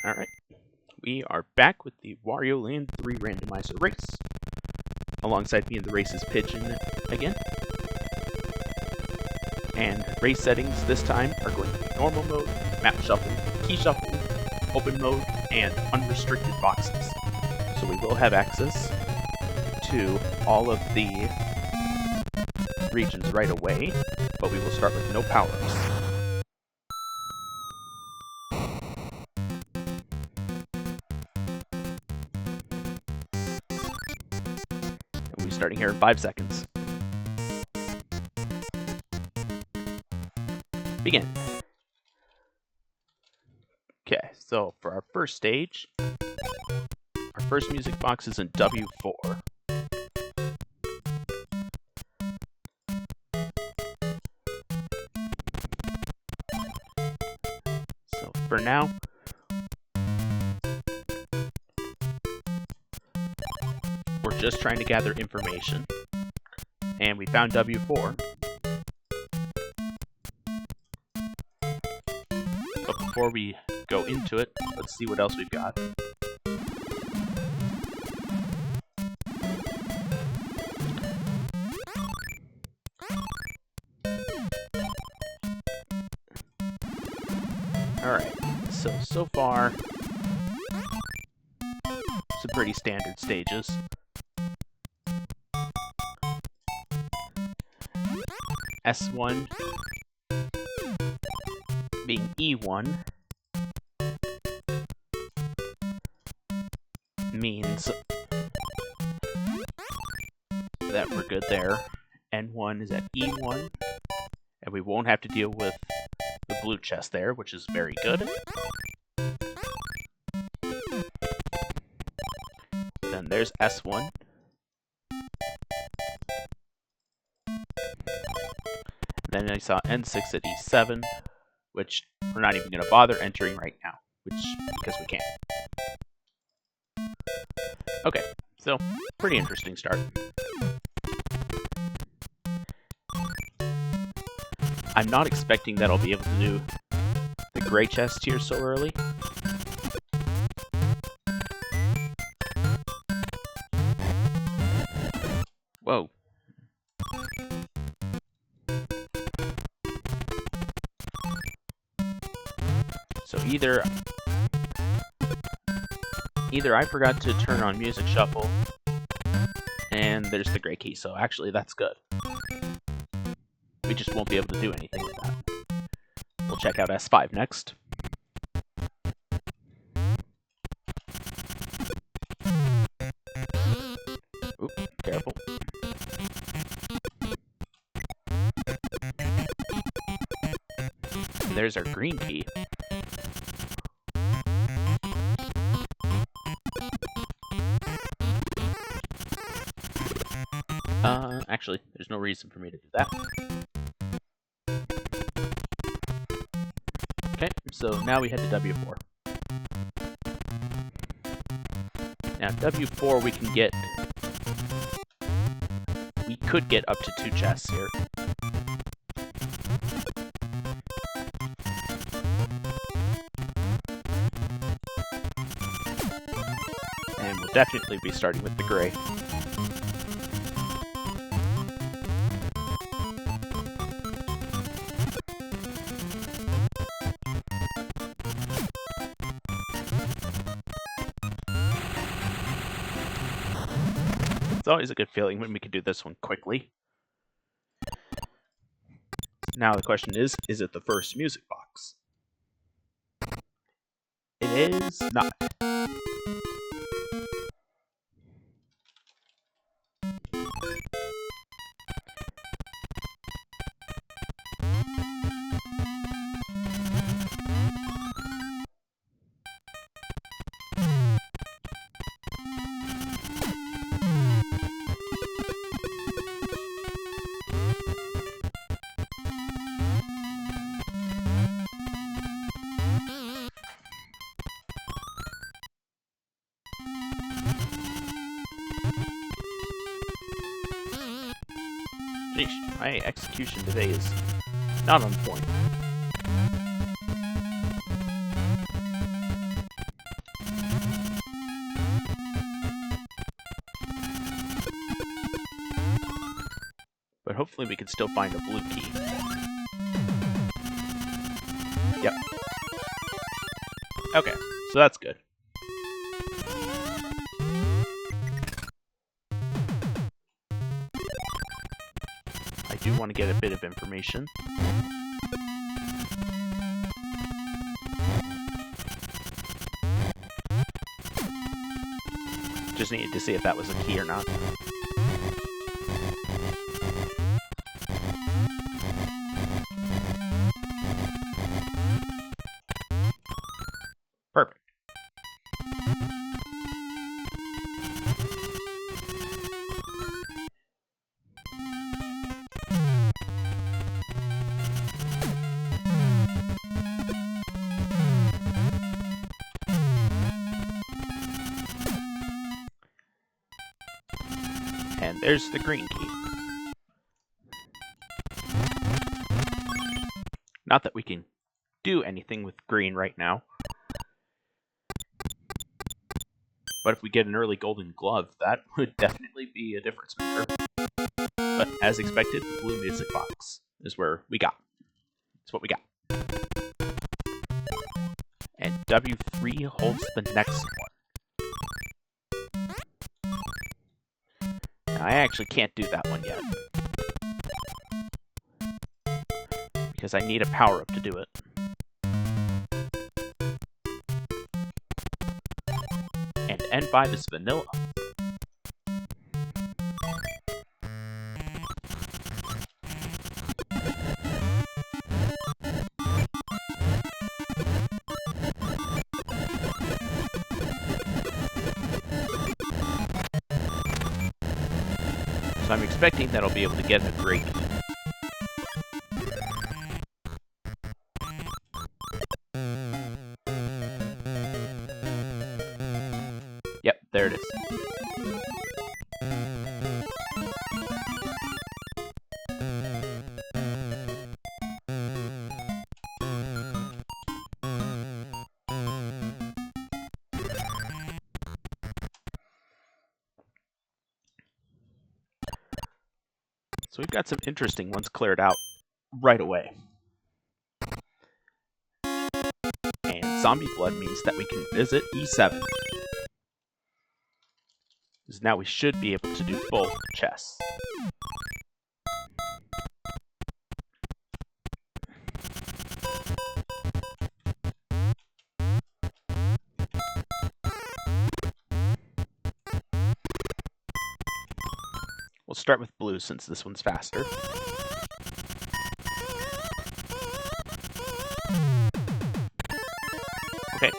Alright, we are back with the WL3 Randomizer race. Alongside me in the race is Pigeon again. And race settings this time are going to be normal mode, map shuffle, key shuffle, open mode, and unrestricted boxes. So we will have access to all of the regions right away, but we will start with no power-ups. Starting here in 5 seconds. Begin. Okay, so for our first stage, our first music box is in W4. So for now, we're just trying to gather information, and we found W4. But before we go into it, let's see what else we've got. Alright, so far, some pretty standard stages. S1 being E1 means that we're good there. N1 is at E1, and we won't have to deal with the blue chest there, which is very good. Then there's S1. Then I saw N6 at E7, which we're not even going to bother entering right now, because we can't. Okay, so pretty interesting start. I'm not expecting that I'll be able to do the gray chest here so early. Whoa. So either I forgot to turn on music shuffle, and there's the gray key, so actually that's good. We just won't be able to do anything with that. We'll check out S5 next. Oop, careful. And there's our green key. Actually, there's no reason for me to do that. Okay, so now we head to W4. Now, W4 we could get up to 2 chests here. And we'll definitely be starting with the gray. It's always a good feeling when we can do this one quickly. Now the question is it the first music box? It is not. Sheesh, my execution today is not on point. but hopefully we can still find a blue key. Yep. Okay, so that's good. I do want to get a bit of information. Just needed to see if that was a key or not. Perfect. And there's the green key. Not that we can do anything with green right now. But if we get an early golden glove, that would definitely be a difference maker. But as expected, the blue music box is where we got. It's what we got. And W3 holds the next one. Now, I actually can't do that one yet. Because I need a power-up to do it. And N5 is vanilla. So I'm expecting that I'll be able to get a great key. Yep, there it is. So we've got some interesting ones cleared out right away. And zombie blood means that we can visit E7. Because now we should be able to do both chests. We'll start with blue since this one's faster. Okay,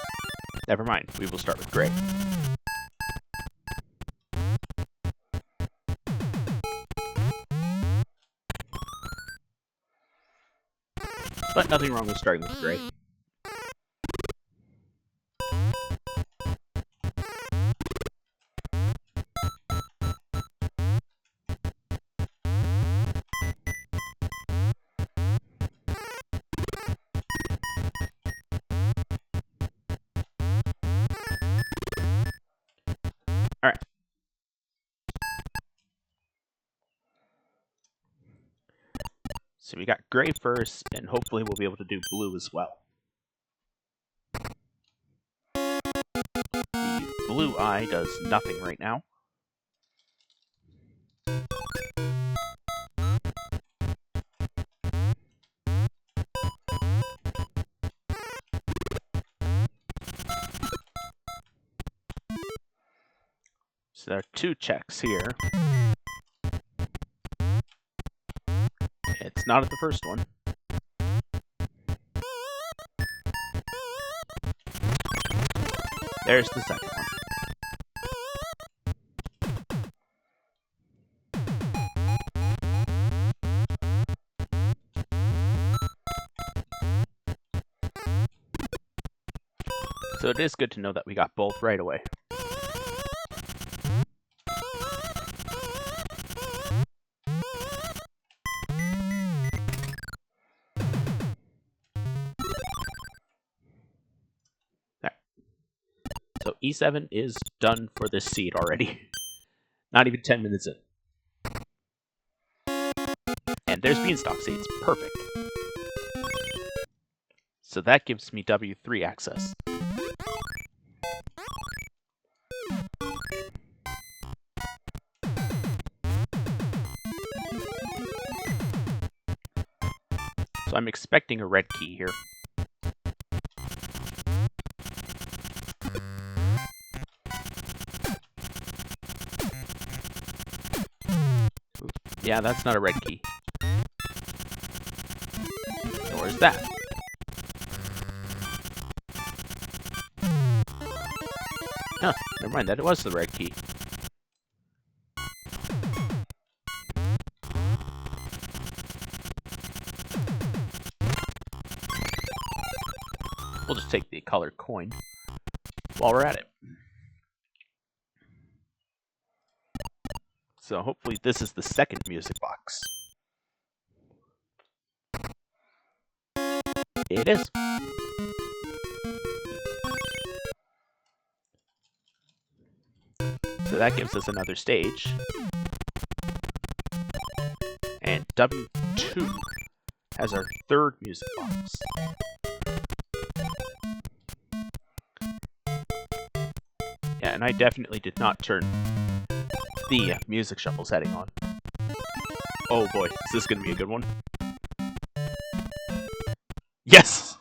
never mind. We will start with gray. But nothing wrong with starting with gray. Alright. So we got gray first, and hopefully we'll be able to do blue as well. The blue eye does nothing right now. So there are two checks here. It's not at the first one. There's the second one. So it is good to know that we got both right away. So E7 is done for this seed already. Not even 10 minutes in. And there's beanstalk seeds. Perfect. So that gives me W3 access. So I'm expecting a red key here. Yeah, that's not a red key. Nor is that. Huh, never mind, that was the red key. We'll just take the colored coin while we're at it. So hopefully this is the second music box. It is. So that gives us another stage. And W2 has our third music box. Yeah, and I definitely did not turn the music shuffle setting on. Oh boy, is this going to be a good one? Yes!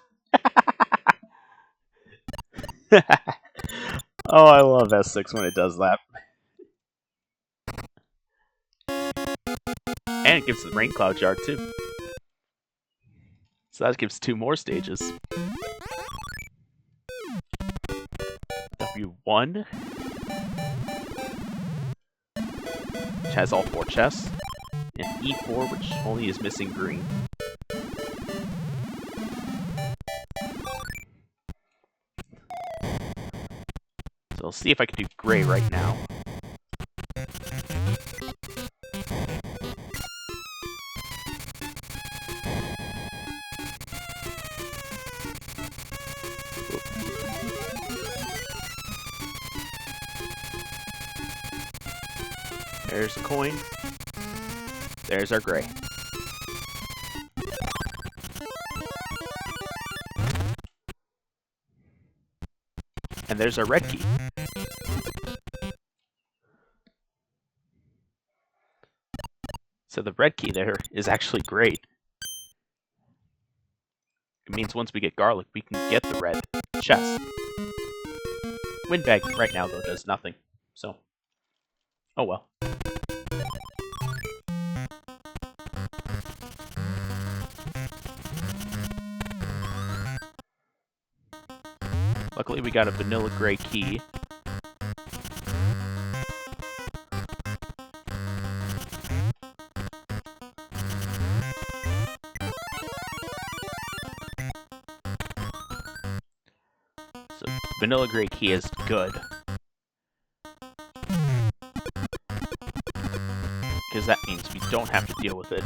Oh, I love S6 when it does that. And it gives the rain cloud jar too. So that gives 2 more stages. W1, which has all 4 chests, and E4, which only is missing green. So I'll see if I can do gray right now. There's a coin. There's our gray. And there's our red key. So the red key there is actually great. It means once we get garlic, we can get the red chest. Windbag right now, though, does nothing. So, oh well. Luckily, we got a vanilla gray key. So, vanilla gray key is good. Because that means we don't have to deal with it.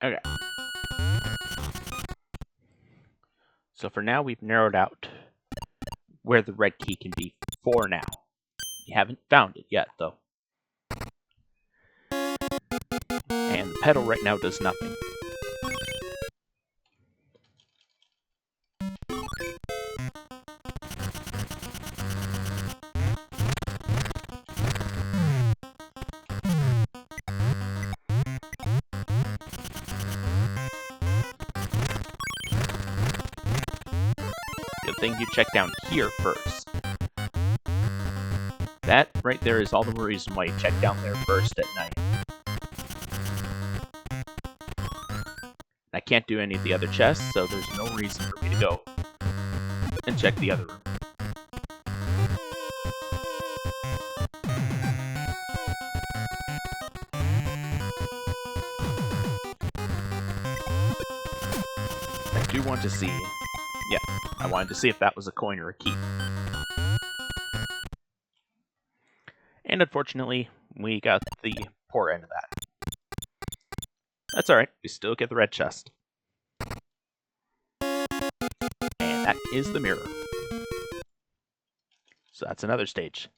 Okay. So for now, we've narrowed out where the red key can be for now. We haven't found it yet, though. And the pedal right now does nothing. Good thing you check down here first. That right there is all the reason why you check down there first at night. I can't do any of the other chests, so there's no reason for me to go and check the other room. I do want to see... Yeah, I wanted to see if that was a coin or a key. And unfortunately, we got the poor end of that. That's alright, we still get the red chest. And that is the mirror. So that's another stage.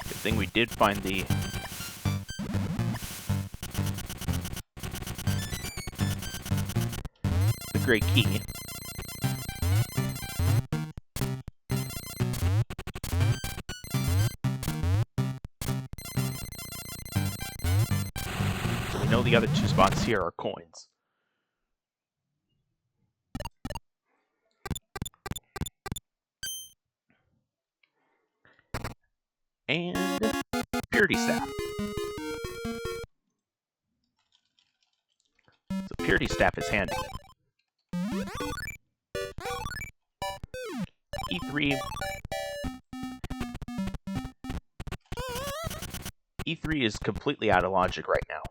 Good thing we did find the great key. So we know the other two spots here are coins. And purity staff. So purity staff is handy. E3 is completely out of logic right now.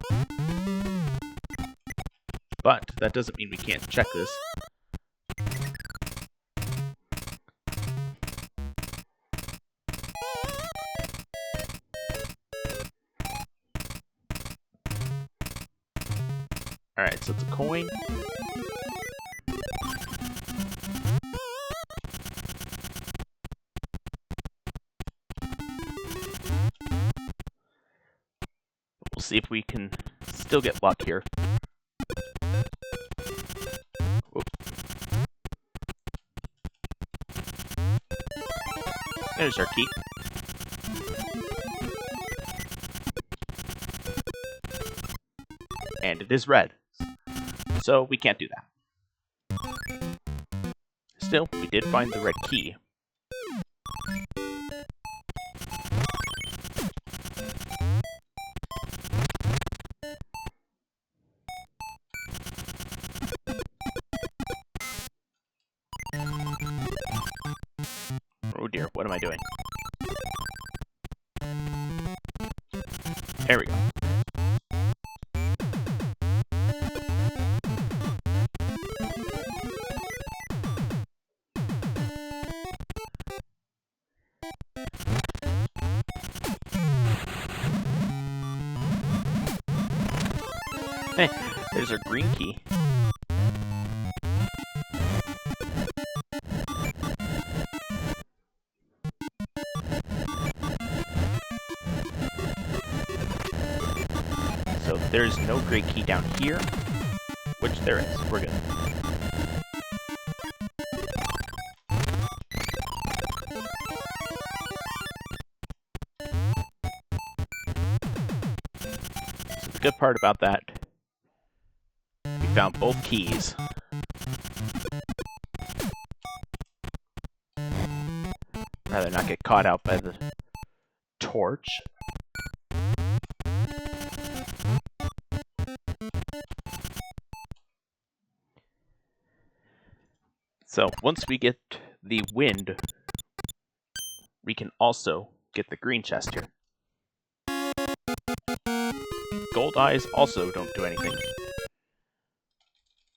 But that doesn't mean we can't check this. Alright, so it's a coin. We'll see if we can still get luck here. Whoop. There's our key. And it is red. So we can't do that. Still, we did find the red key. Oh dear, what am I doing? There we go. Hey, there's our green key. So there's no great key down here, which there is. We're good. So the good part about that, we found both keys. Rather not get caught out by the torch. So once we get the wind, we can also get the green chest here. Gold eyes also don't do anything.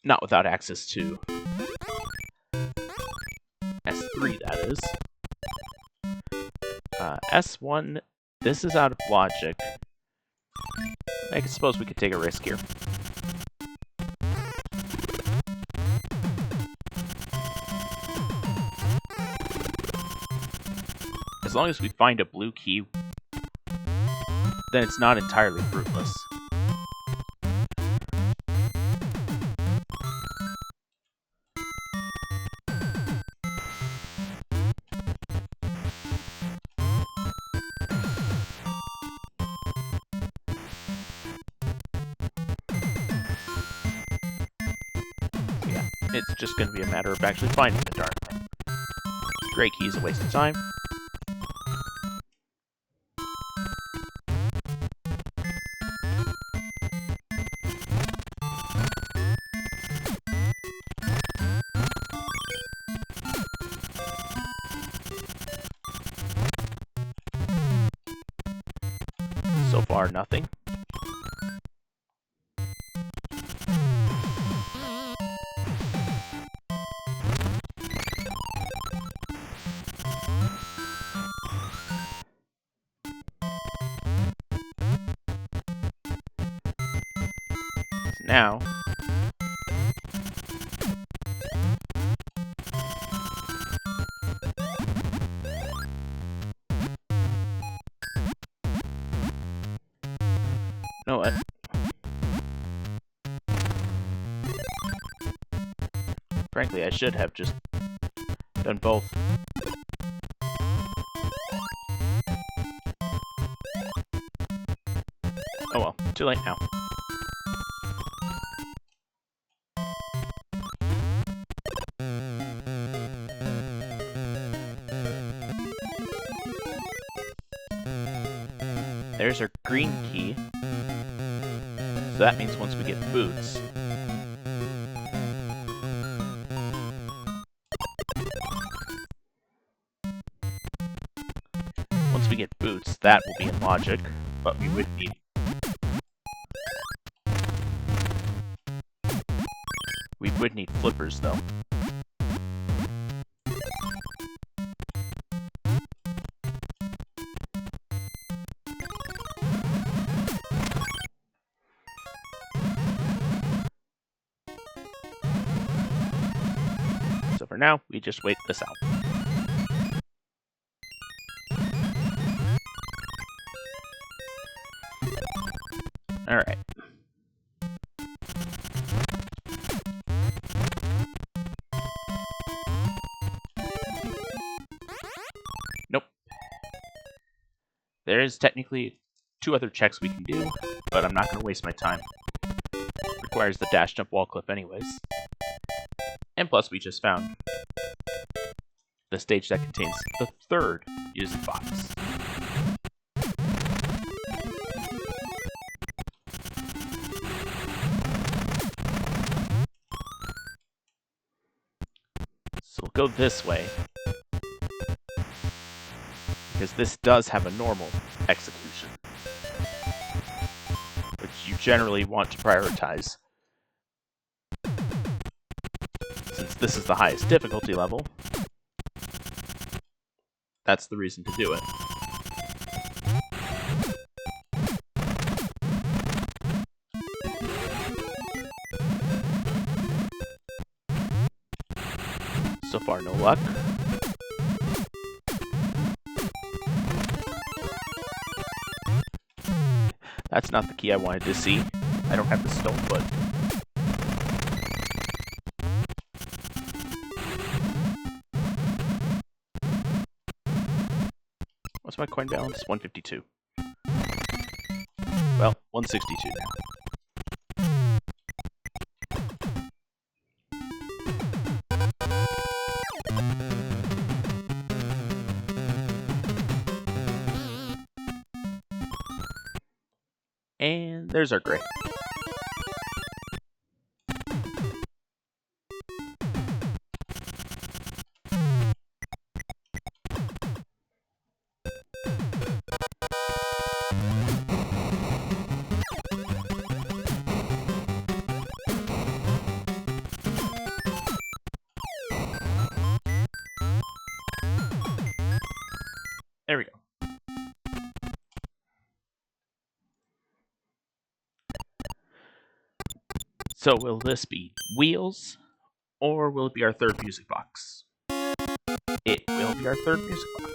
Not without access to S3, that is. S1, this is out of logic. I suppose we could take a risk here. As long as we find a blue key, then it's not entirely fruitless. Yeah, it's just going to be a matter of actually finding the darn thing. Gray key is a waste of time. So far, nothing. Now, know what? Frankly, I should have just done both. Oh well, too late now. There's our green key. So that means once we get boots, that will be in logic, but we would need flippers though. So for now, we just wait this out. Alright. Nope. There is technically 2 other checks we can do, but I'm not going to waste my time. Requires the dash jump wall clip anyways. And plus we just found the stage that contains the 3rd music box. So we'll go this way, because this does have a normal execution, which you generally want to prioritize. Since this is the highest difficulty level, that's the reason to do it. So far, no luck. That's not the key I wanted to see. I don't have the stone foot. What's my coin balance? 152. Well, 162 now. And there's our gray. There we go. So will this be wheels, or will it be our 3rd music box? It will be our 3rd music box.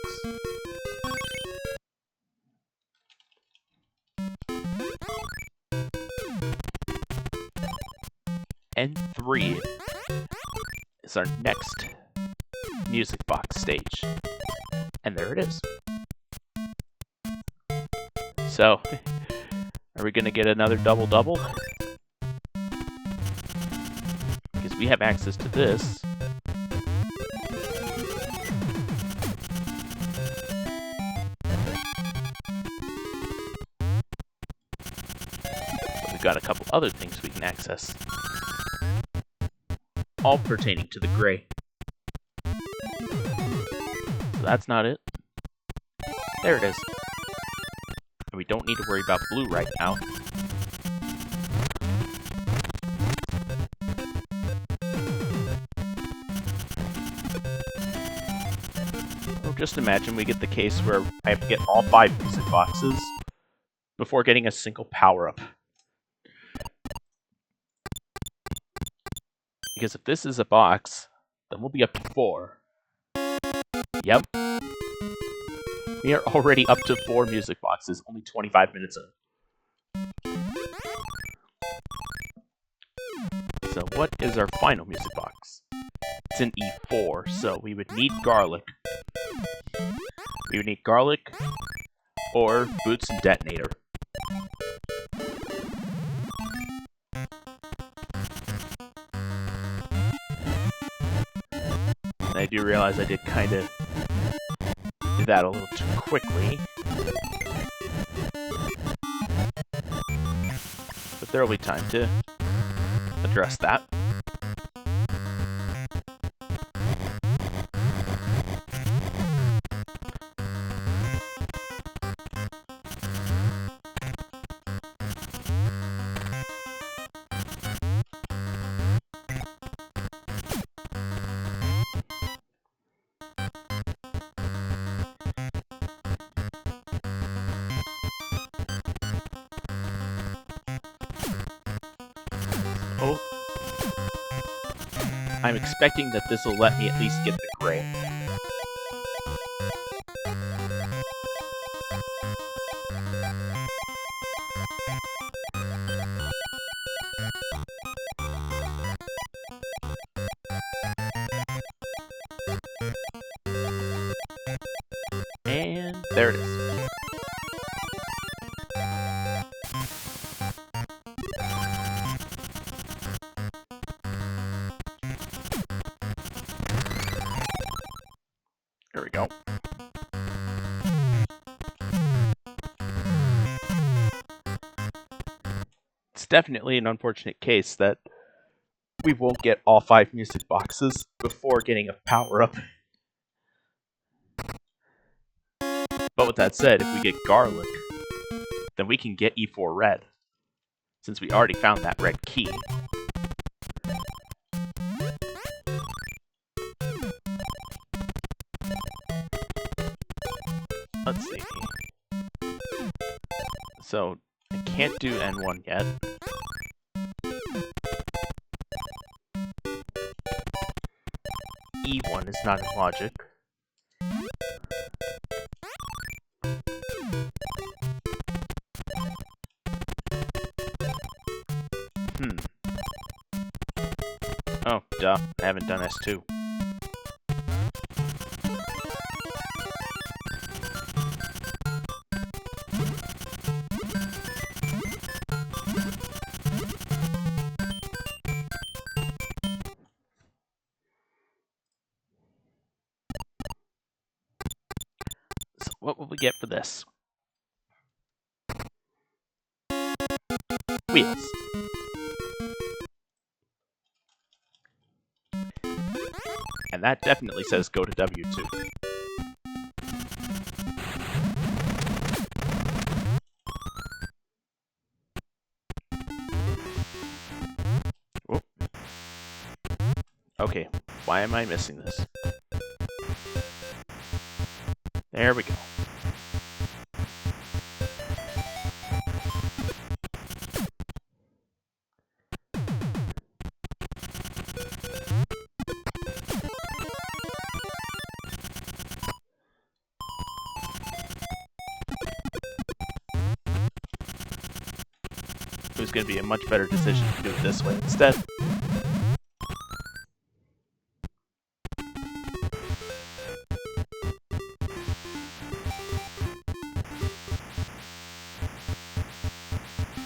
And 3 is our next music box stage. And there it is. So, are we gonna get another double-double? Because we have access to this. But we've got a couple other things we can access. All pertaining to the gray. So that's not it. There it is. And we don't need to worry about blue right now. Or just imagine we get the case where I have to get all 5 music boxes before getting a single power-up. Because if this is a box, then we'll be up to 4. Yep. We are already up to 4 music boxes, only 25 minutes in. So what is our final music box? It's an E4, so we would need garlic. We would need garlic or boots and detonator. And I do realize I did kind of do that a little too quickly. But there will be time to address that. Oh. I'm expecting that this will let me at least get the gray. And there it is. There we go. It's definitely an unfortunate case that we won't get all 5 music boxes before getting a power-up. But with that said, if we get garlic, then we can get E4 red, since we already found that red key. Let's see. So, I can't do N1 yet. E1 is not in logic. Oh, duh. I haven't done S2. So what will we get for this? Wheels. And that definitely says go to W2. Whoop. Okay, why am I missing this? There we go. It was going to be a much better decision to do it this way instead.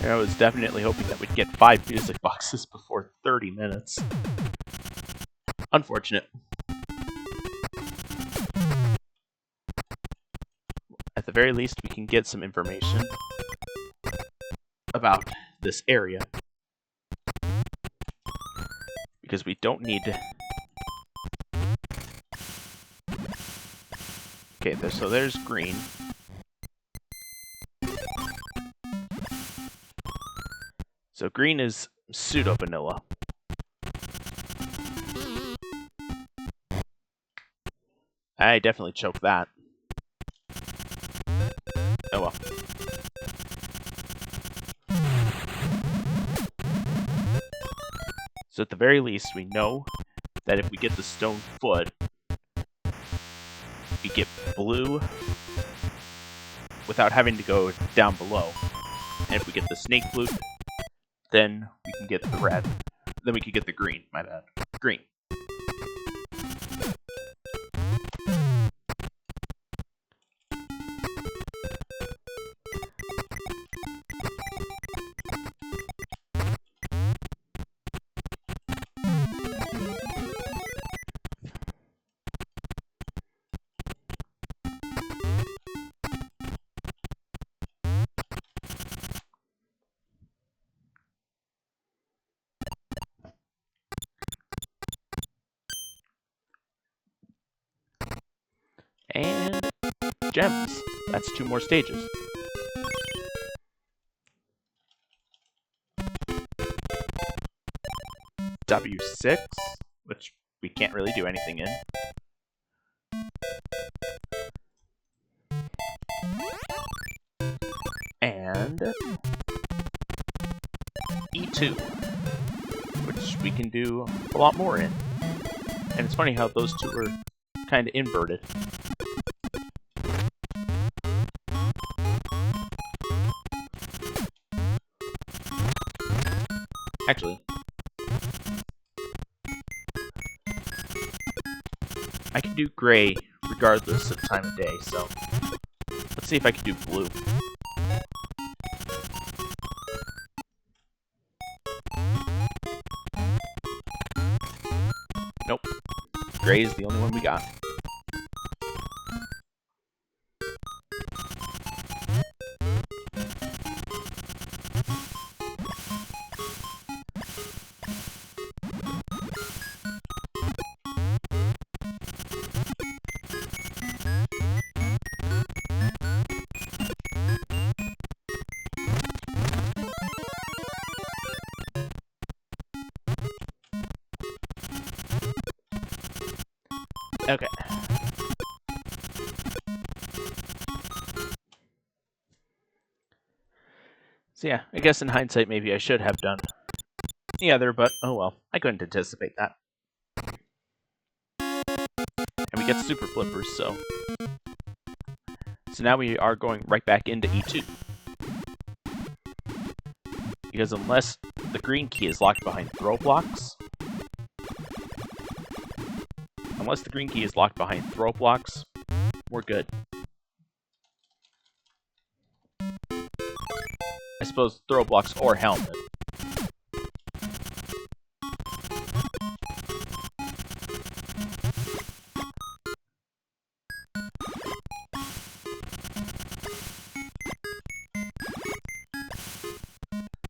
I was definitely hoping that we'd get 5 music boxes before 30 minutes. Unfortunate. At the very least, we can get some information about this area. Because we don't need to... Okay, so there's green. So green is pseudo vanilla. I definitely choked that. Oh well. So at the very least, we know that if we get the stone foot, we get blue without having to go down below. And if we get the snake flute, then we can get the red. Then we can get the green, my bad. Green. And gems. That's 2 more stages. W6, which we can't really do anything in. And E2, which we can do a lot more in. And it's funny how those two are kind of inverted. Actually, I can do gray regardless of time of day, so let's see if I can do blue. Nope. Gray is the only one we got. Okay. So yeah, I guess in hindsight maybe I should have done the other, but oh well, I couldn't anticipate that. And we get super flippers, so now we are going right back into E2. Because unless the green key is locked behind throw blocks, we're good. I suppose throw blocks or helmet.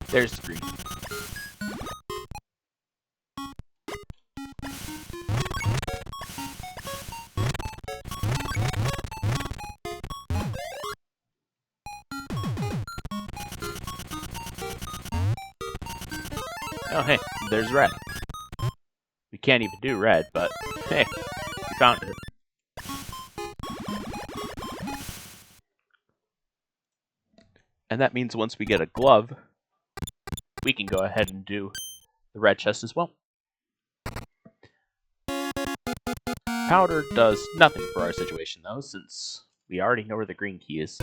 There's the green. Oh hey, there's red. We can't even do red, but hey, we found it. And that means once we get a glove, we can go ahead and do the red chest as well. Powder does nothing for our situation though, since we already know where the green key is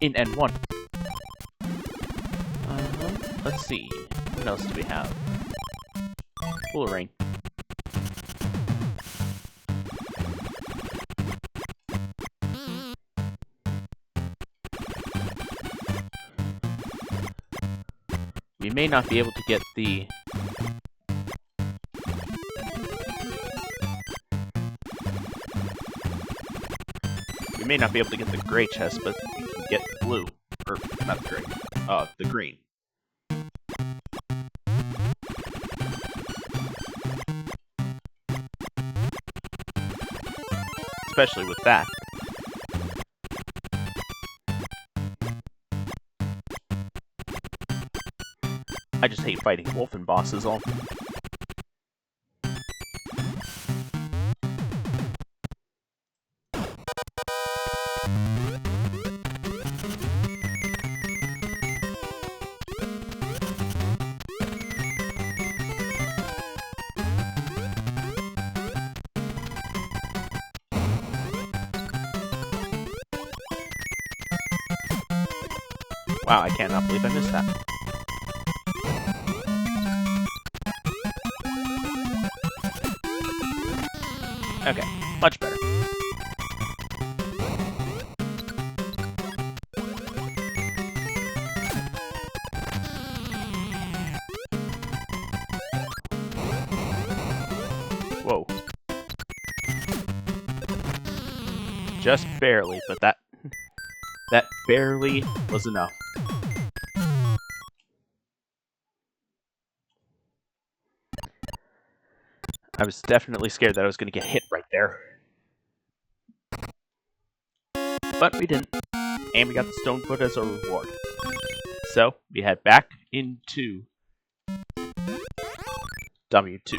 in N1. Let's see, what else do we have? Full of rain. We may not be able to get the... We may not be able to get the gray chest, but we can get the blue. Or, not the gray. The green. Especially with that. I just hate fighting wolfen bosses all. Wow, I cannot believe I missed that. Okay, much better. Whoa. Just barely, but that barely was enough. I was definitely scared that I was going to get hit right there. But we didn't. And we got the stone foot as a reward. So, we head back into W2.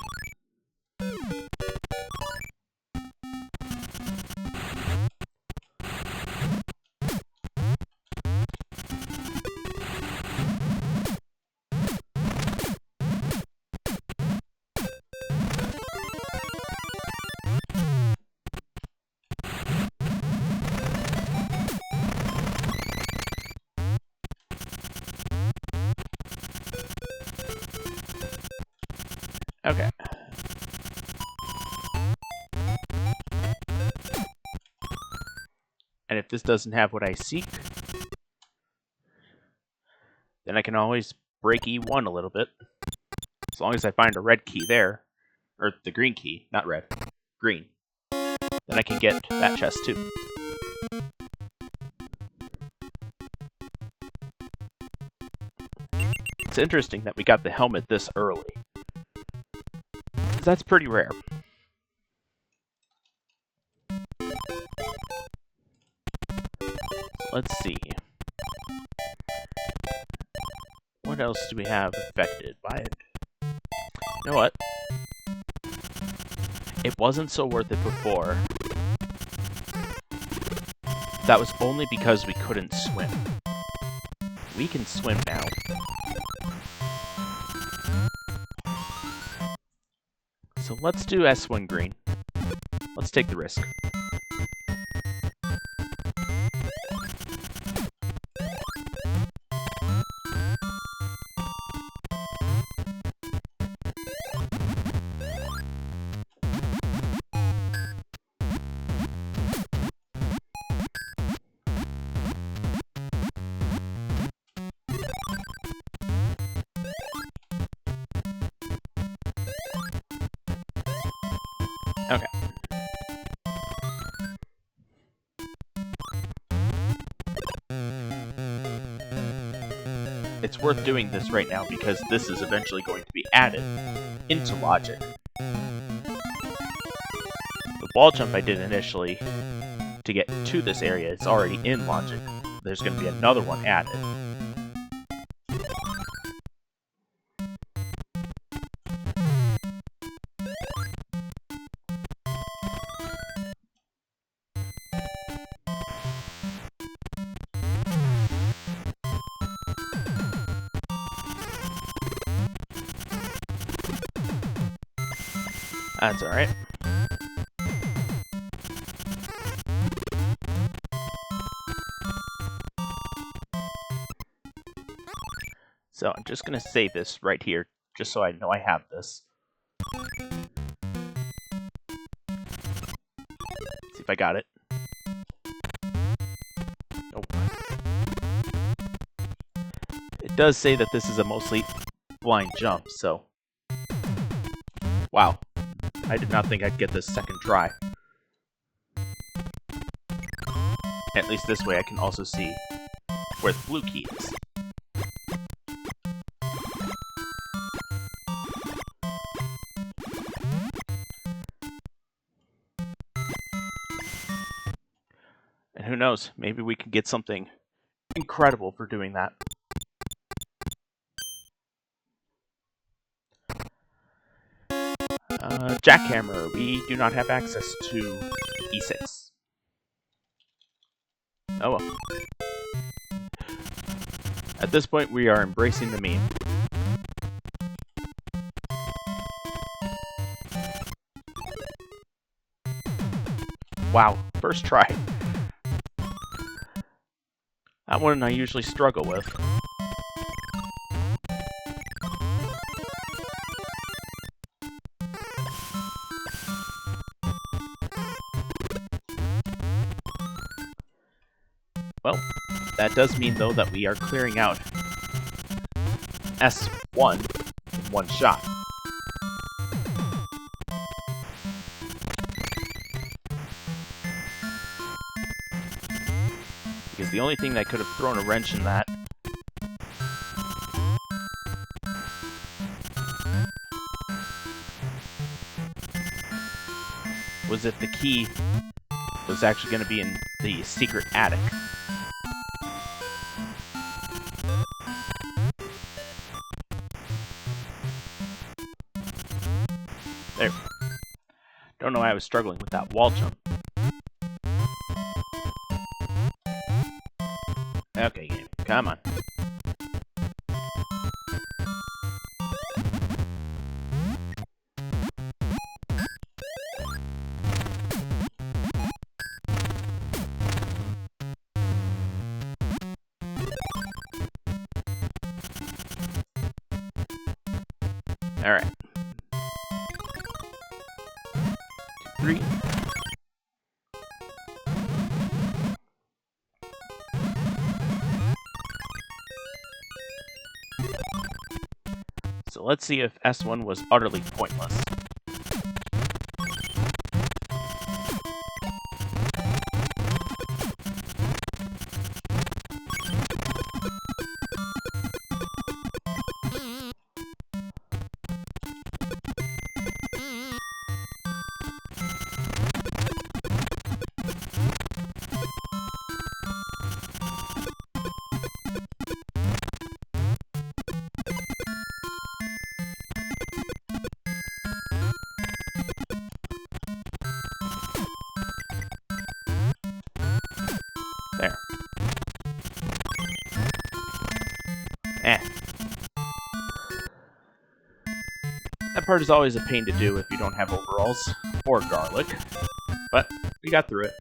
Okay. And if this doesn't have what I seek, then I can always break E1 a little bit. As long as I find a red key there. Or the green key, not red. Green. Then I can get that chest too. It's interesting that we got the helmet this early. That's pretty rare. So let's see. What else do we have affected by it? You know what? It wasn't so worth it before. That was only because we couldn't swim. We can swim now. So let's do S1 green. Let's take the risk. Okay. It's worth doing this right now because this is eventually going to be added into logic. The wall jump I did initially to get to this area is already in logic. There's going to be another one added. That's alright. So I'm just going to save this right here, just so I know I have this. See if I got it. Nope. It does say that this is a mostly blind jump, so... Wow. I did not think I'd get this second try. At least this way I can also see where the blue key is. And who knows, maybe we can get something incredible for doing that. Jackhammer, we do not have access to E6. Oh well. At this point, we are embracing the meme. Wow, first try. That one I usually struggle with. Well, that does mean, though, that we are clearing out S1 in one shot. Because the only thing that could have thrown a wrench in that was if the key was actually going to be in the secret attic. There. Don't know why I was struggling with that wall jump. Okay, game. Come on. Alright. 2, 3. So let's see if S1 was utterly pointless. There. That part is always a pain to do if you don't have overalls or garlic, but we got through it.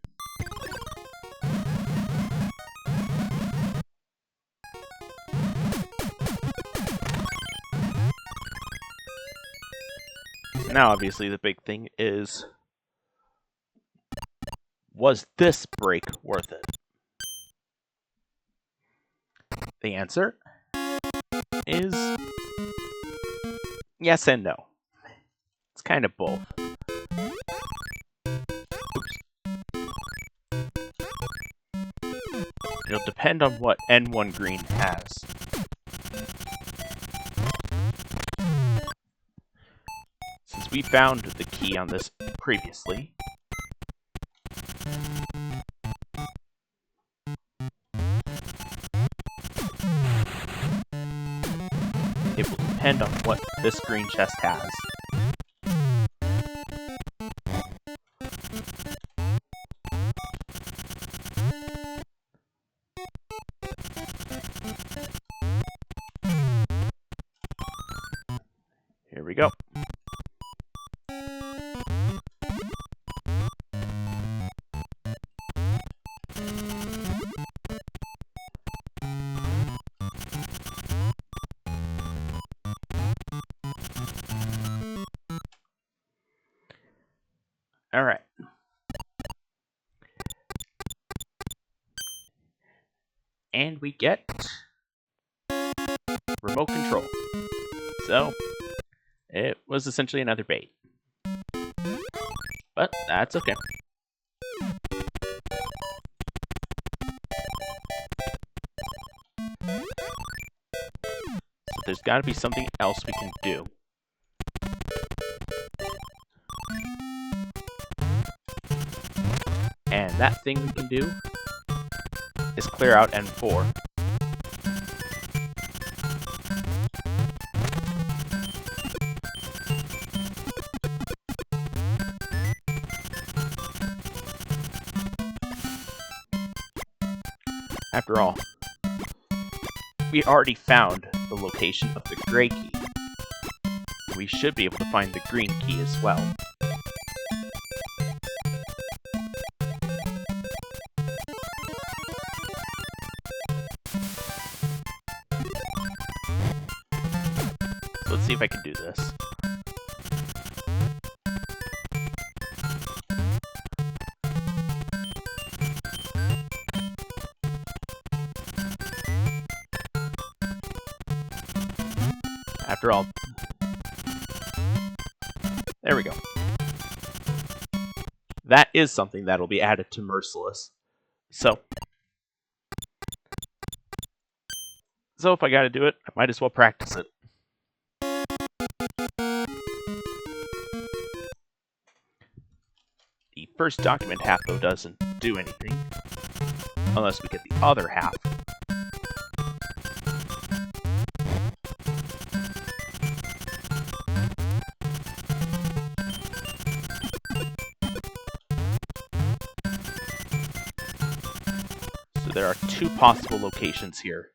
Now, obviously, the big thing is, was this break worth it? The answer is yes and no. It's kind of both. Oops. It'll depend on what N1 green has. Since we found the key on this previously, it will depend on what this green chest has. Here we go. All right. And we get remote control. So, it was essentially another bait. But that's okay. So there's got to be something else we can do. And that thing we can do is clear out N4. After all, we already found the location of the gray key. We should be able to find the green key as well. So let's see if I can do this. After all, there we go. That is something that'll be added to Merciless. So if I gotta do it, I might as well practice it. The first document half, though, doesn't do anything unless we get the other half. So there are two possible locations here.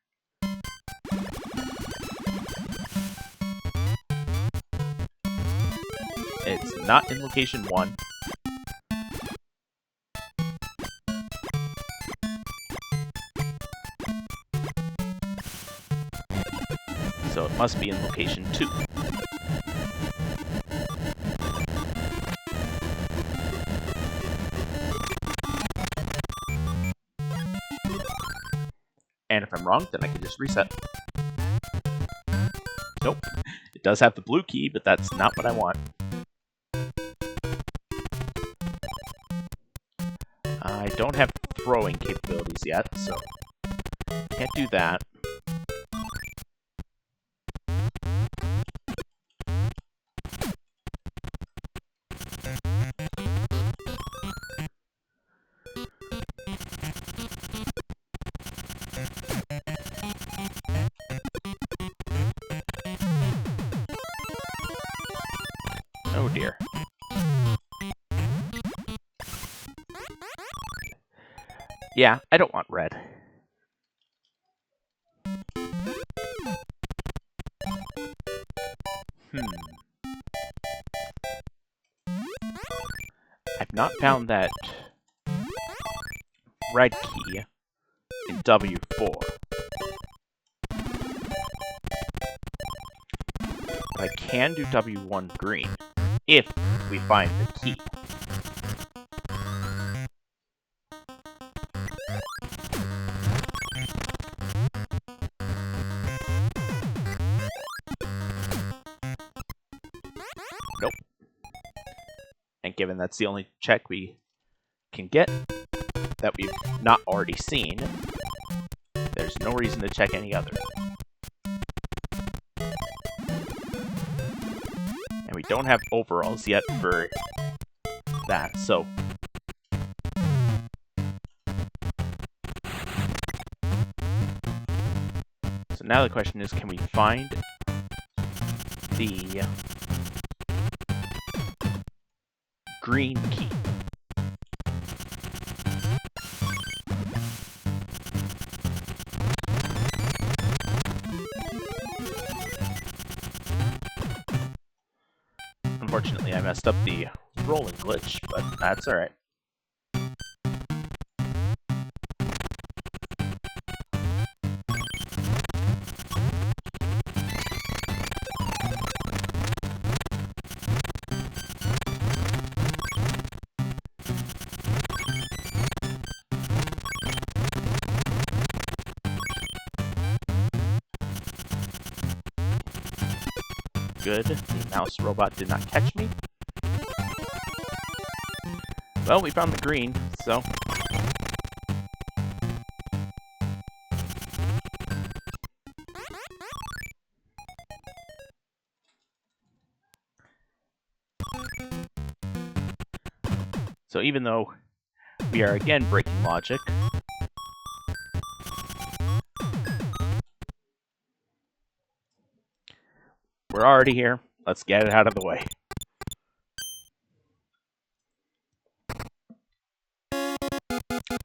It's not in location 1. So it must be in location 2. And if I'm wrong, then I can just reset. Nope. It does have the blue key, but that's not what I want. I don't have throwing capabilities yet, so can't do that. Oh dear. Yeah, I don't want red. I've not found that red key in W4. But I can do W1 green if we find the key. Nope. And given that's the only check we can get that we've not already seen, there's no reason to check any other. And we don't have overalls yet for that, so now the question is, can we find the green key? Unfortunately, I messed up the rolling glitch, but that's alright. Good. The mouse robot did not catch me. Well, we found the green, so even though we are again breaking logic, we're already here. Let's get it out of the way.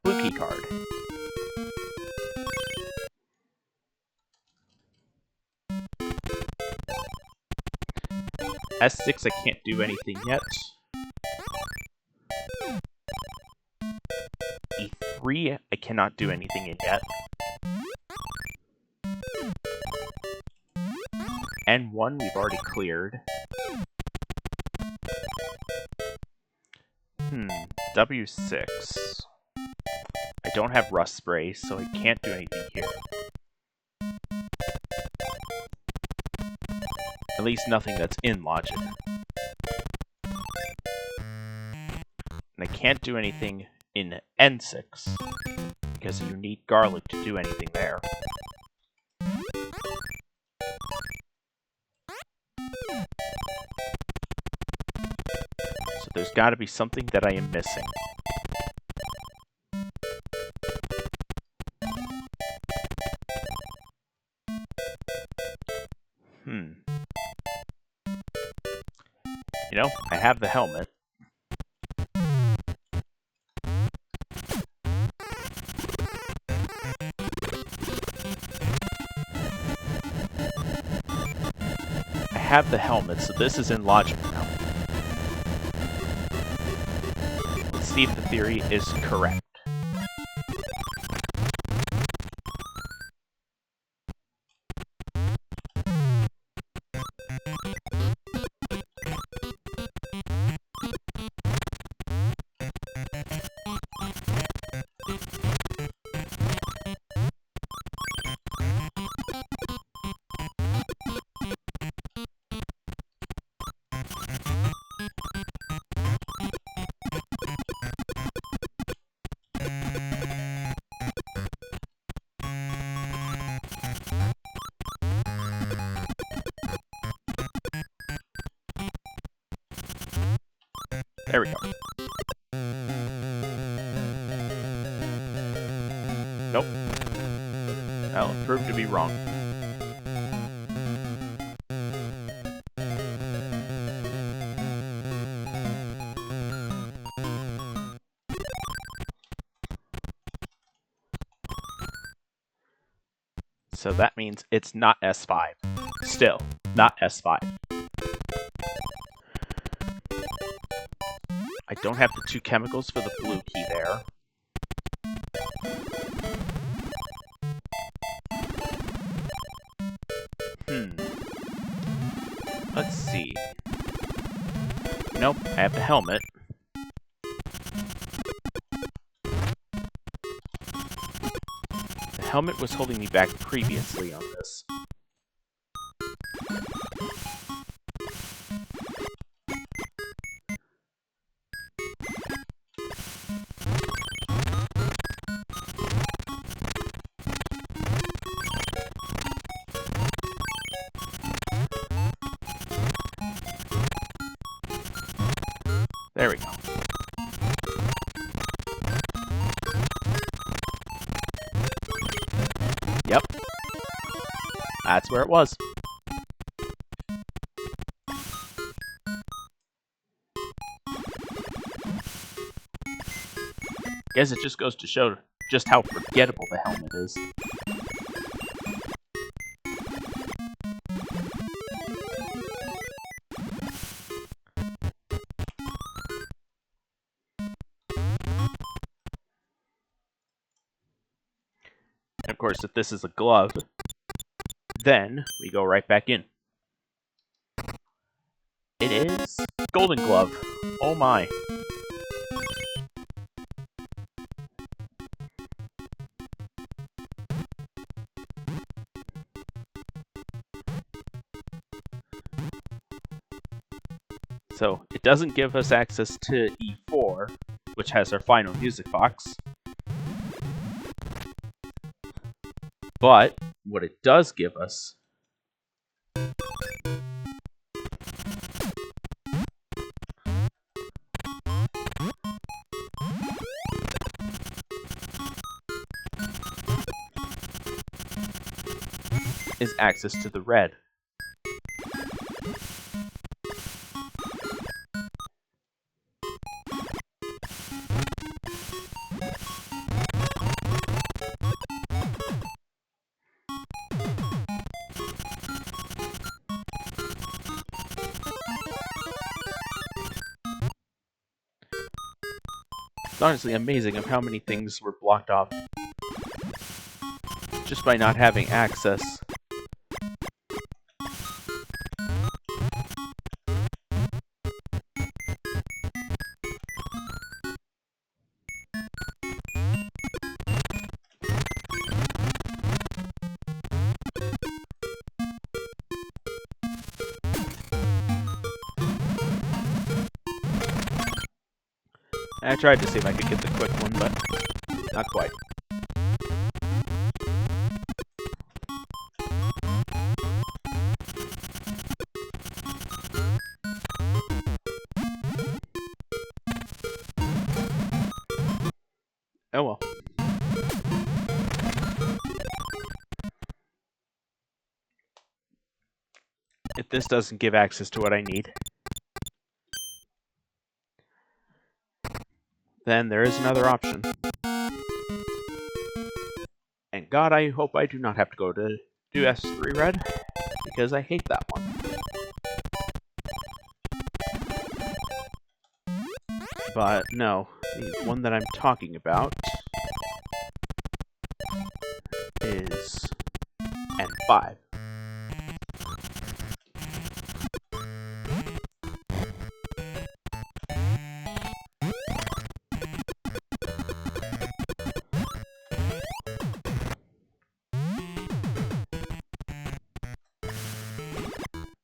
Blue key card. S6 I can't do anything yet. E3 I cannot do anything in yet. N1 we've already cleared. W6. I don't have rust spray, so I can't do anything here. At least nothing that's in logic. And I can't do anything in N6, because you need garlic to do anything there. So there's got to be something that I am missing. You know, I have the helmet. So this is in logic now. Let's see if the theory is correct. There we go. Nope. That'll prove to be wrong. So that means it's not S5. Still, not S5. I don't have the 2 chemicals for the blue key there. Let's see. Nope, I have the helmet. The helmet was holding me back previously on this. There we go. Yep. That's where it was. Guess it just goes to show just how forgettable the helmet is. And of course, if this is a glove, then we go right back in. It is Golden Glove. Oh my. So it doesn't give us access to E4, which has our final music box. But what it does give us is access to the red. It's honestly amazing of how many things were blocked off just by not having access. I tried to see if I could get the quick one, but not quite. Oh well. If this doesn't give access to what I need, then there is another option. And God, I hope I do not have to go to do S3 Red, because I hate that one. But no, the one that I'm talking about is N5.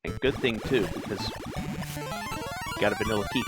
And good thing too, because you got a vanilla key.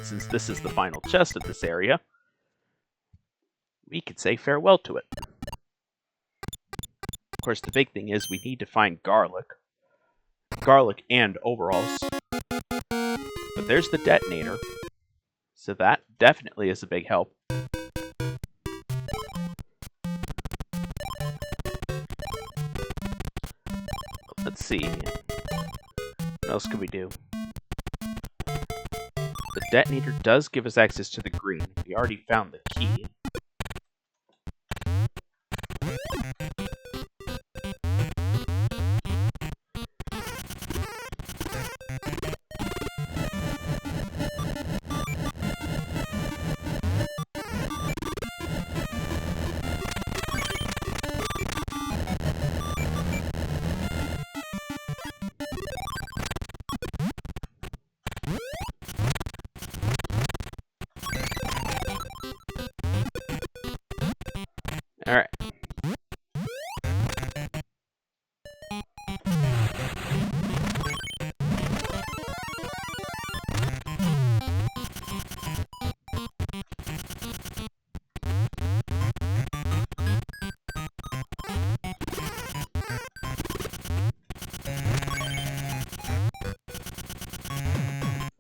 Since this is the final chest of this area, we could say farewell to it. Of course, the big thing is we need to find garlic and overalls. But there's the detonator, so that definitely is a big help. Let's see. What else can we do? The detonator does give us access to the green. We already found the key. Alright.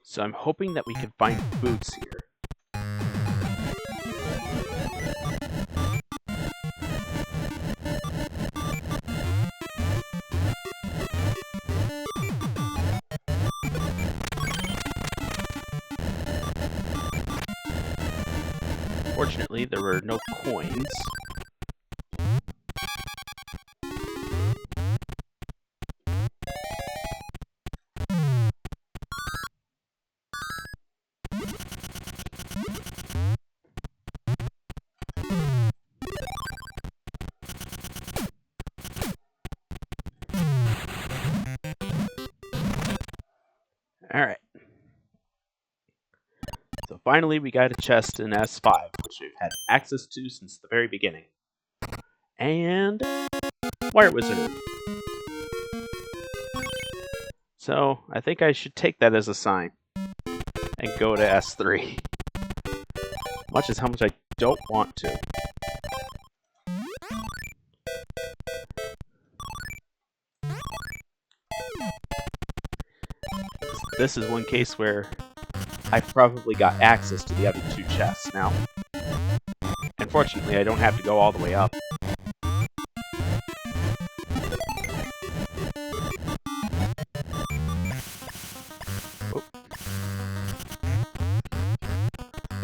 So I'm hoping that we can find boots here. Fortunately, there were no coins. Alright. So finally we got a chest in S5, which we've had access to since the very beginning. And Wire Wizard. So I think I should take that as a sign and go to S3. Much as how much I don't want to. This is one case where I've probably got access to the other 2 chests now. Unfortunately, I don't have to go all the way up.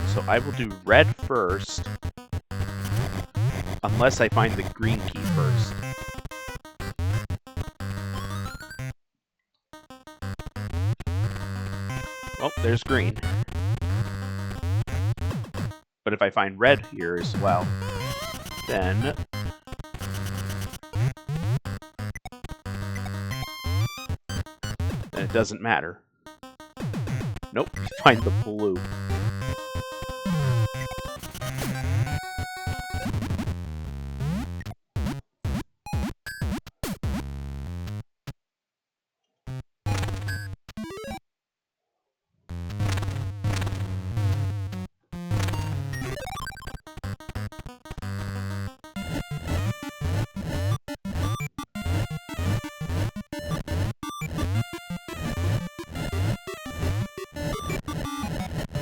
So I will do red first, unless I find the green key first. Oh, there's green. But if I find red here as well, then it doesn't matter. Nope, find the blue.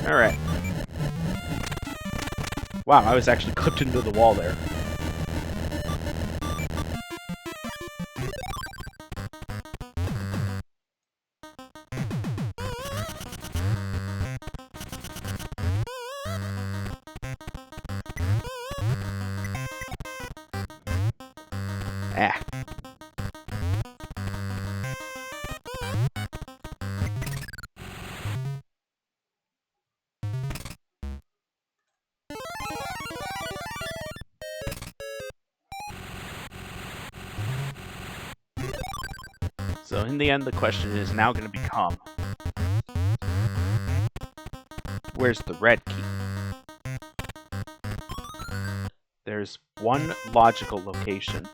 Alright. Wow, I was actually clipped into the wall there. Ah. So in the end, the question is now going to become, where's the red key? There's one logical location.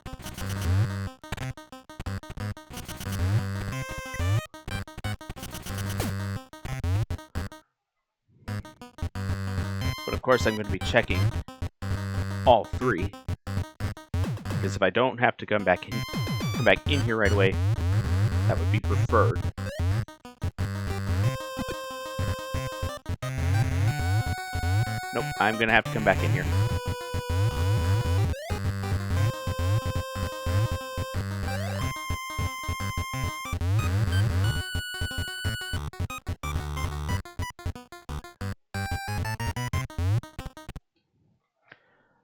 But of course I'm going to be checking all 3. Because if I don't have to come back in here right away, that would be preferred. Nope, I'm gonna have to come back in here.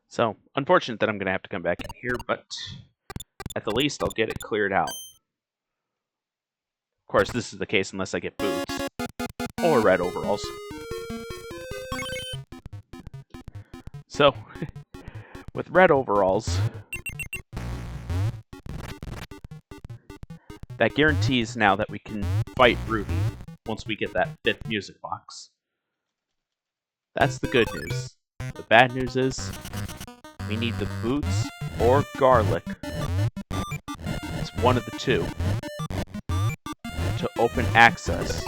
So, unfortunate that I'm gonna have to come back in here, but at the least I'll get it cleared out. Of course, this is the case unless I get boots. Or red overalls. So, with red overalls, that guarantees now that we can fight Ruby once we get that 5th music box. That's the good news. The bad news is, we need the boots or garlic. It's one of the 2. To open access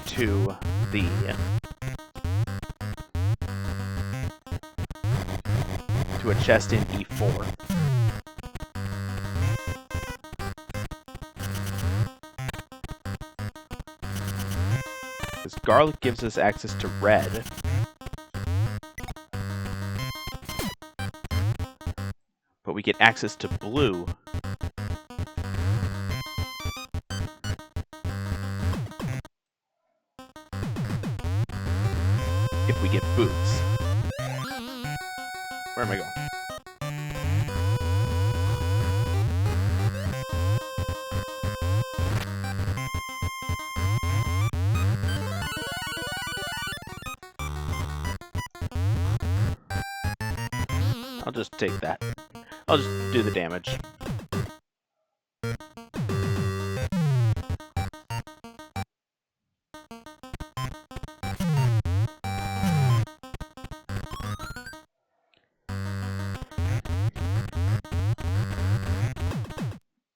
to a chest in E4. Because garlic gives us access to red. But we get access to blue if we get boots. Where am I going? I'll just take that. I'll just do the damage.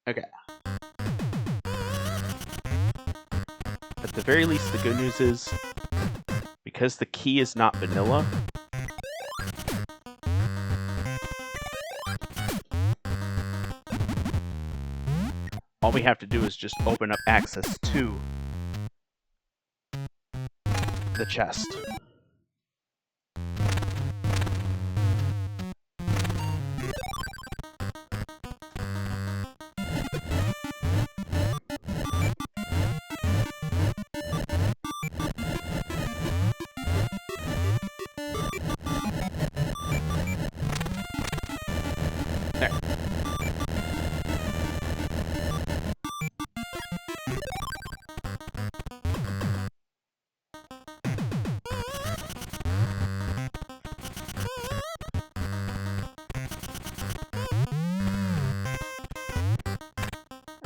Okay. At the very least, the good news is, because the key is not vanilla, I'll we have to do is just open up access to the chest. There.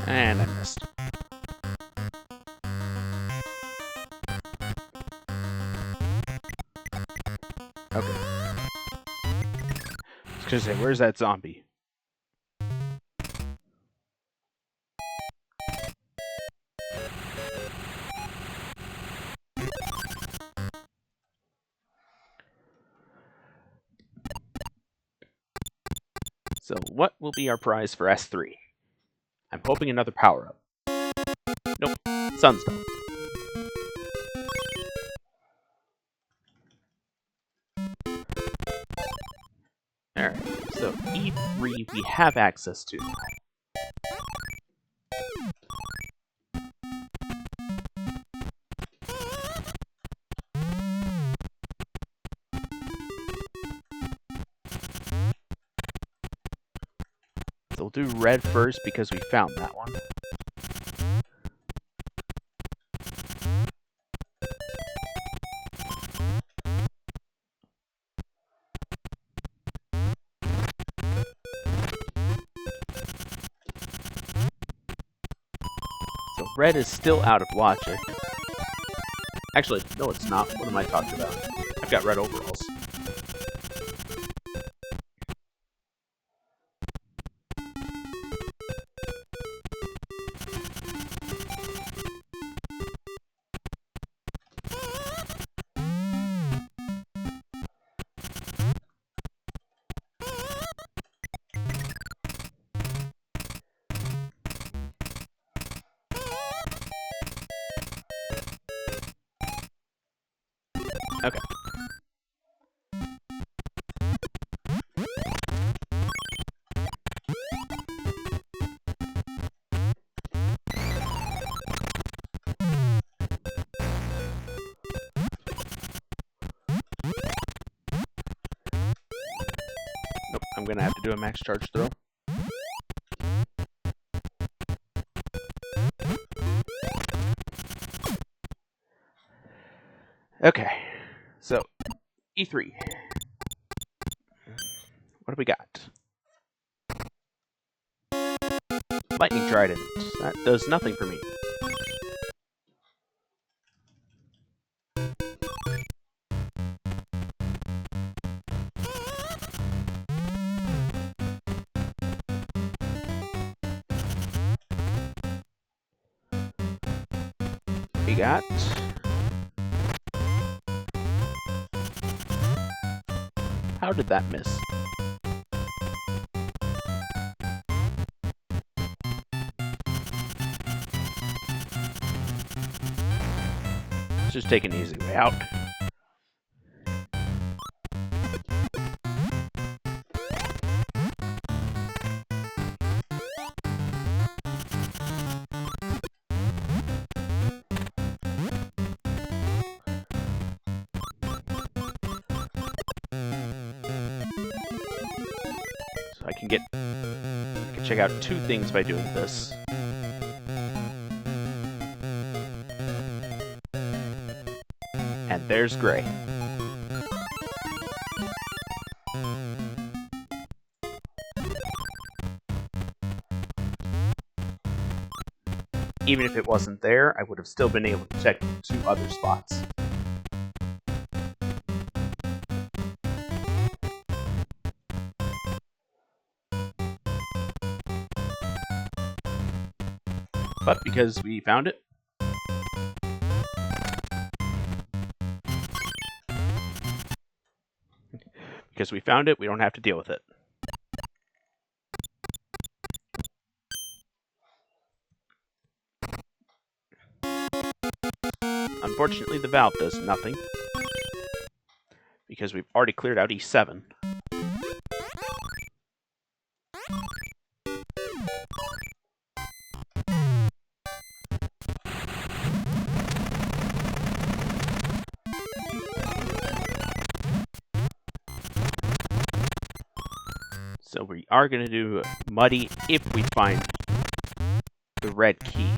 And I missed. Okay. I was gonna say, where's that zombie? So what will be our prize for S3? I'm hoping another power-up. Nope, Sunstone. Alright, so E3 we have access to now. So we'll do red first because we found that one. So red is still out of logic. Actually, no it's not. What am I talking about? I've got red overalls. Okay. Nope, I'm gonna have to do a max charge throw. Okay, so E3. What do we got? Lightning Trident. That does nothing for me. We got... How did that miss? Let's just take an easy way out. So I can check out two things by doing this. And there's gray. Even if it wasn't there, I would have still been able to check two other spots. But because we found it, we don't have to deal with it. Unfortunately, the valve does nothing, because we've already cleared out E7. So we are going to do muddy if we find the red key.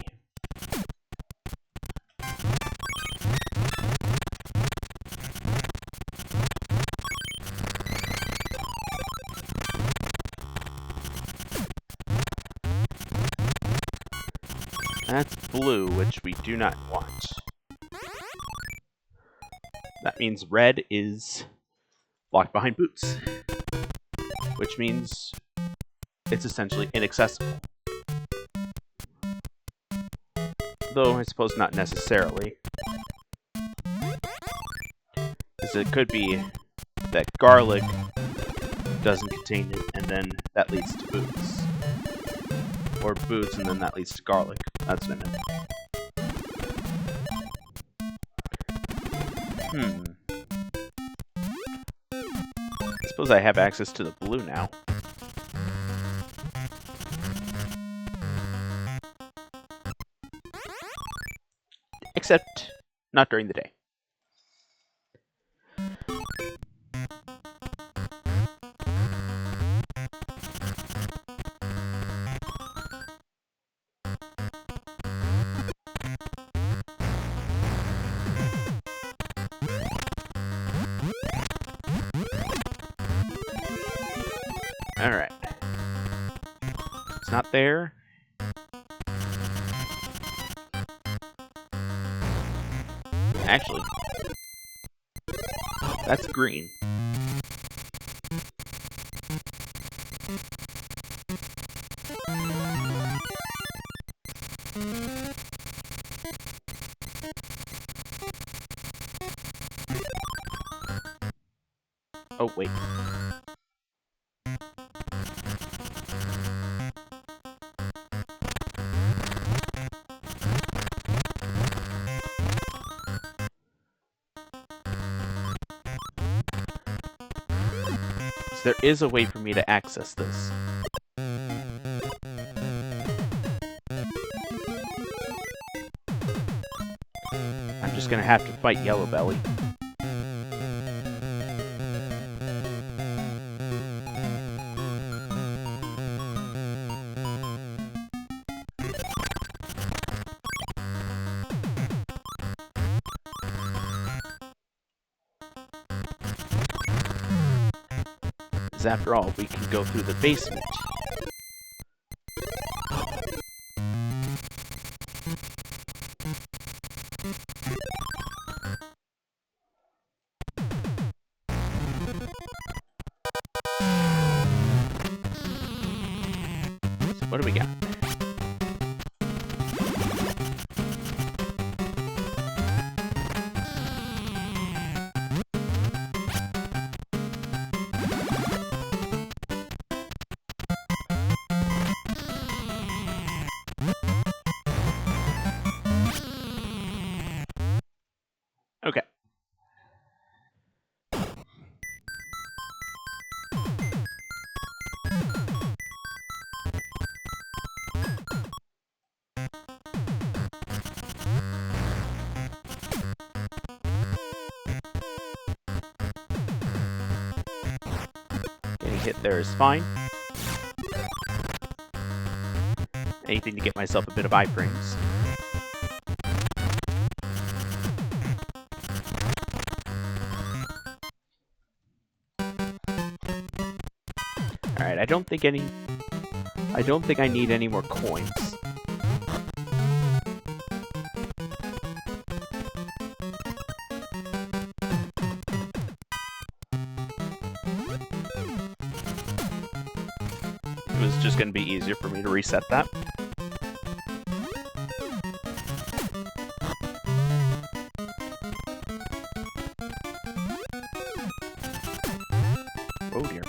That's blue, which we do not want. That means red is locked behind boots, which means it's essentially inaccessible. Though I suppose not necessarily. Because it could be that garlic doesn't contain it, and then that leads to boots. Or boots, and then that leads to garlic. That's what I meant. I suppose I have access to the blue now. Except not during the day. Alright. It's not there. Actually, that's green. Oh, wait. There is a way for me to access this. I'm just gonna have to fight Yellow Belly. After all, we can go through the basement. So what do we got? Okay. Getting hit there is fine. Anything to get myself a bit of iframes. Alright, I don't think I need any more coins. It was just gonna be easier for me to reset that. Oh dear.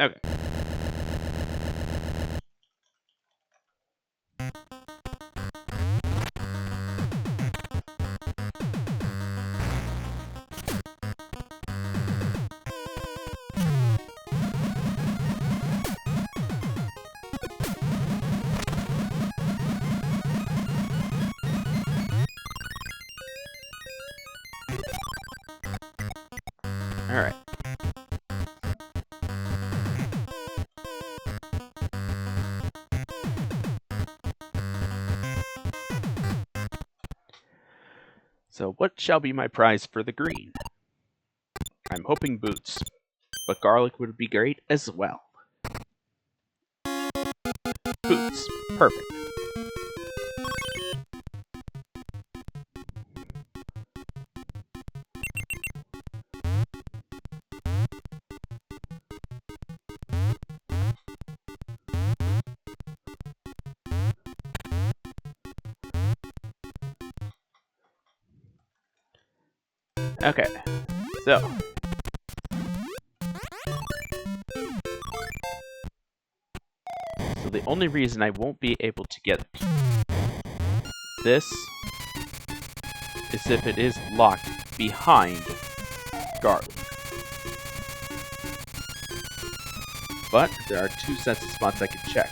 Okay. So what shall be my prize for the green? I'm hoping boots, but garlic would be great as well. Boots. Perfect. Okay, so the only reason I won't be able to get this is if it is locked behind garlic. But there are 2 sets of spots I can check.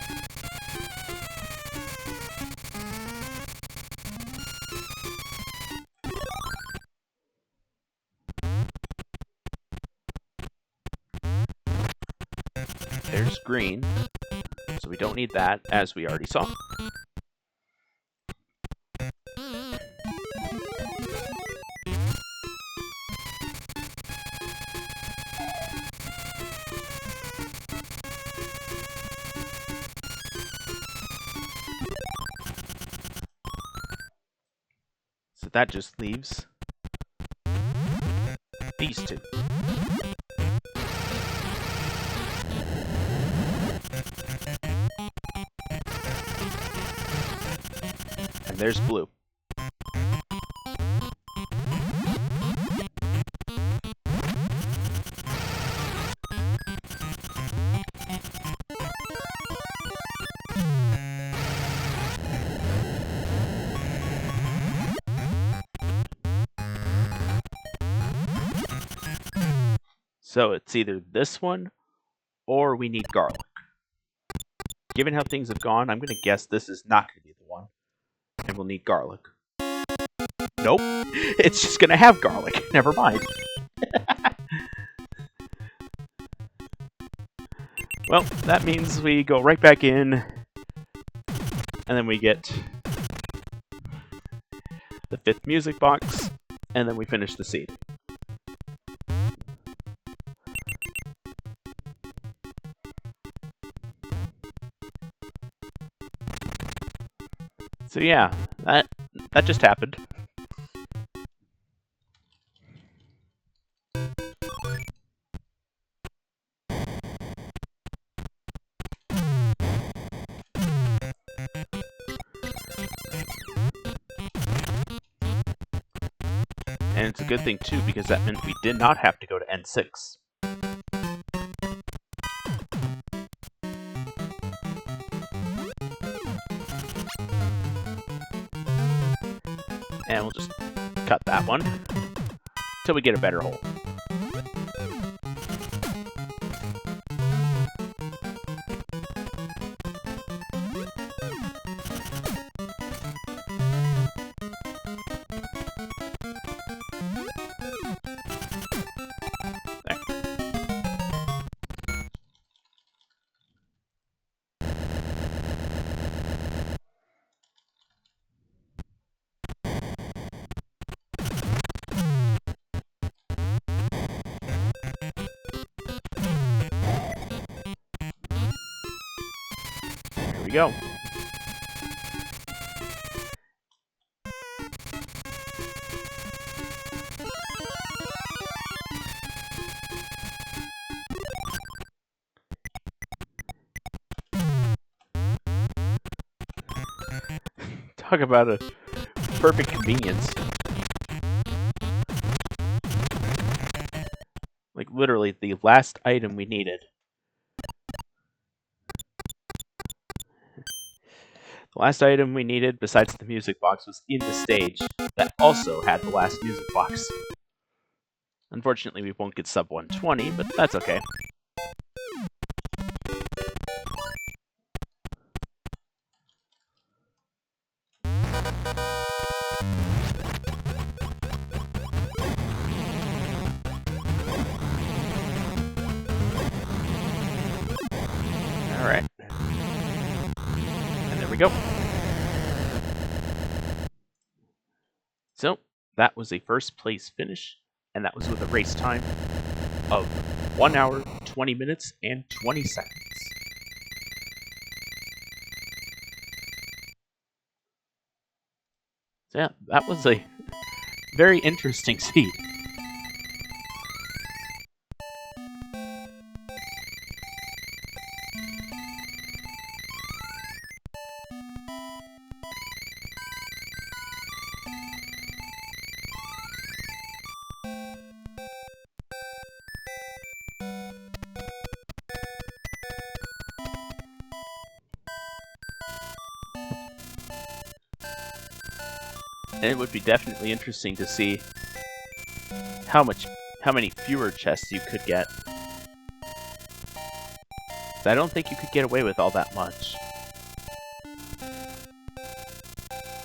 There's green, so we don't need that, as we already saw. So that just leaves these 2. And there's blue. So it's either this one, or we need garlic. Given how things have gone, I'm going to guess this is not going to be the one, and we'll need garlic. Nope, it's just going to have garlic. Never mind. Well, that means we go right back in, and then we get the 5th music box, and then we finish the seed. So yeah, that just happened. And it's a good thing too, because that meant we did not have to go to N6. And we'll just cut that one till we get a better hole. There we go. Talk about a perfect convenience. Like literally the last item we needed. The last item we needed, besides the music box, was in the stage that also had the last music box. Unfortunately, we won't get sub 120, but that's okay. Alright. And there we go. So, that was a first place finish, and that was with a race time of 1 hour, 20 minutes, and 20 seconds. So yeah, that was a very interesting speed. And it would be definitely interesting to see how many fewer chests you could get. I don't think you could get away with all that much.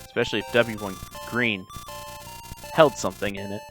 Especially if W1 Green held something in it.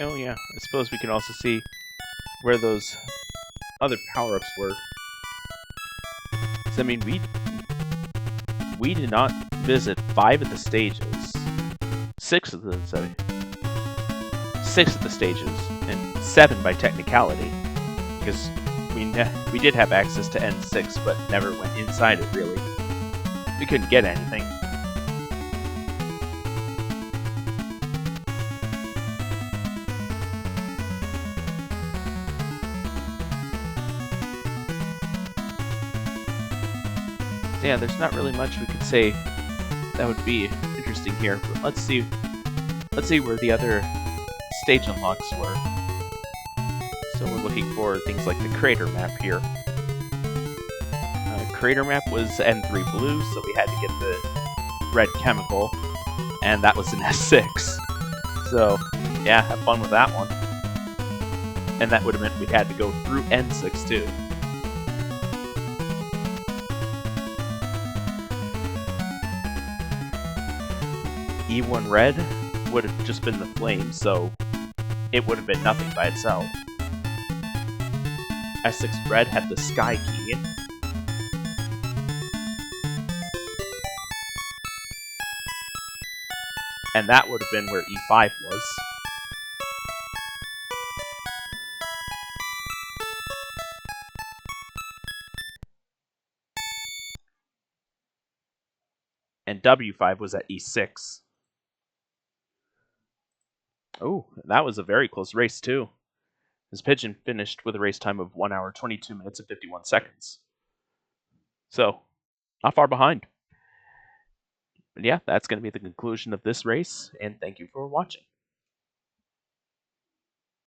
Oh yeah, I suppose we can also see where those other power-ups were. So, I mean, we did not visit 5 of the stages, 6 of the stages, and 7 by technicality, because we did have access to N6, but never went inside it really. We couldn't get anything. Yeah, there's not really much we could say that would be interesting here, but let's see where the other stage unlocks were. So we're looking for things like the crater map here. Crater map was N3 blue, so we had to get the red chemical, and that was an S6. So yeah, have fun with that one. And that would have meant we had to go through N6 too. E1 red would have just been the flame, so it would have been nothing by itself. S6 red had the sky key. And that would have been where E5 was. And W5 was at E6. Oh, that was a very close race too. This Pigeon finished with a race time of 1 hour, 22 minutes, and 51 seconds. So, not far behind. But yeah, that's going to be the conclusion of this race, and thank you for watching.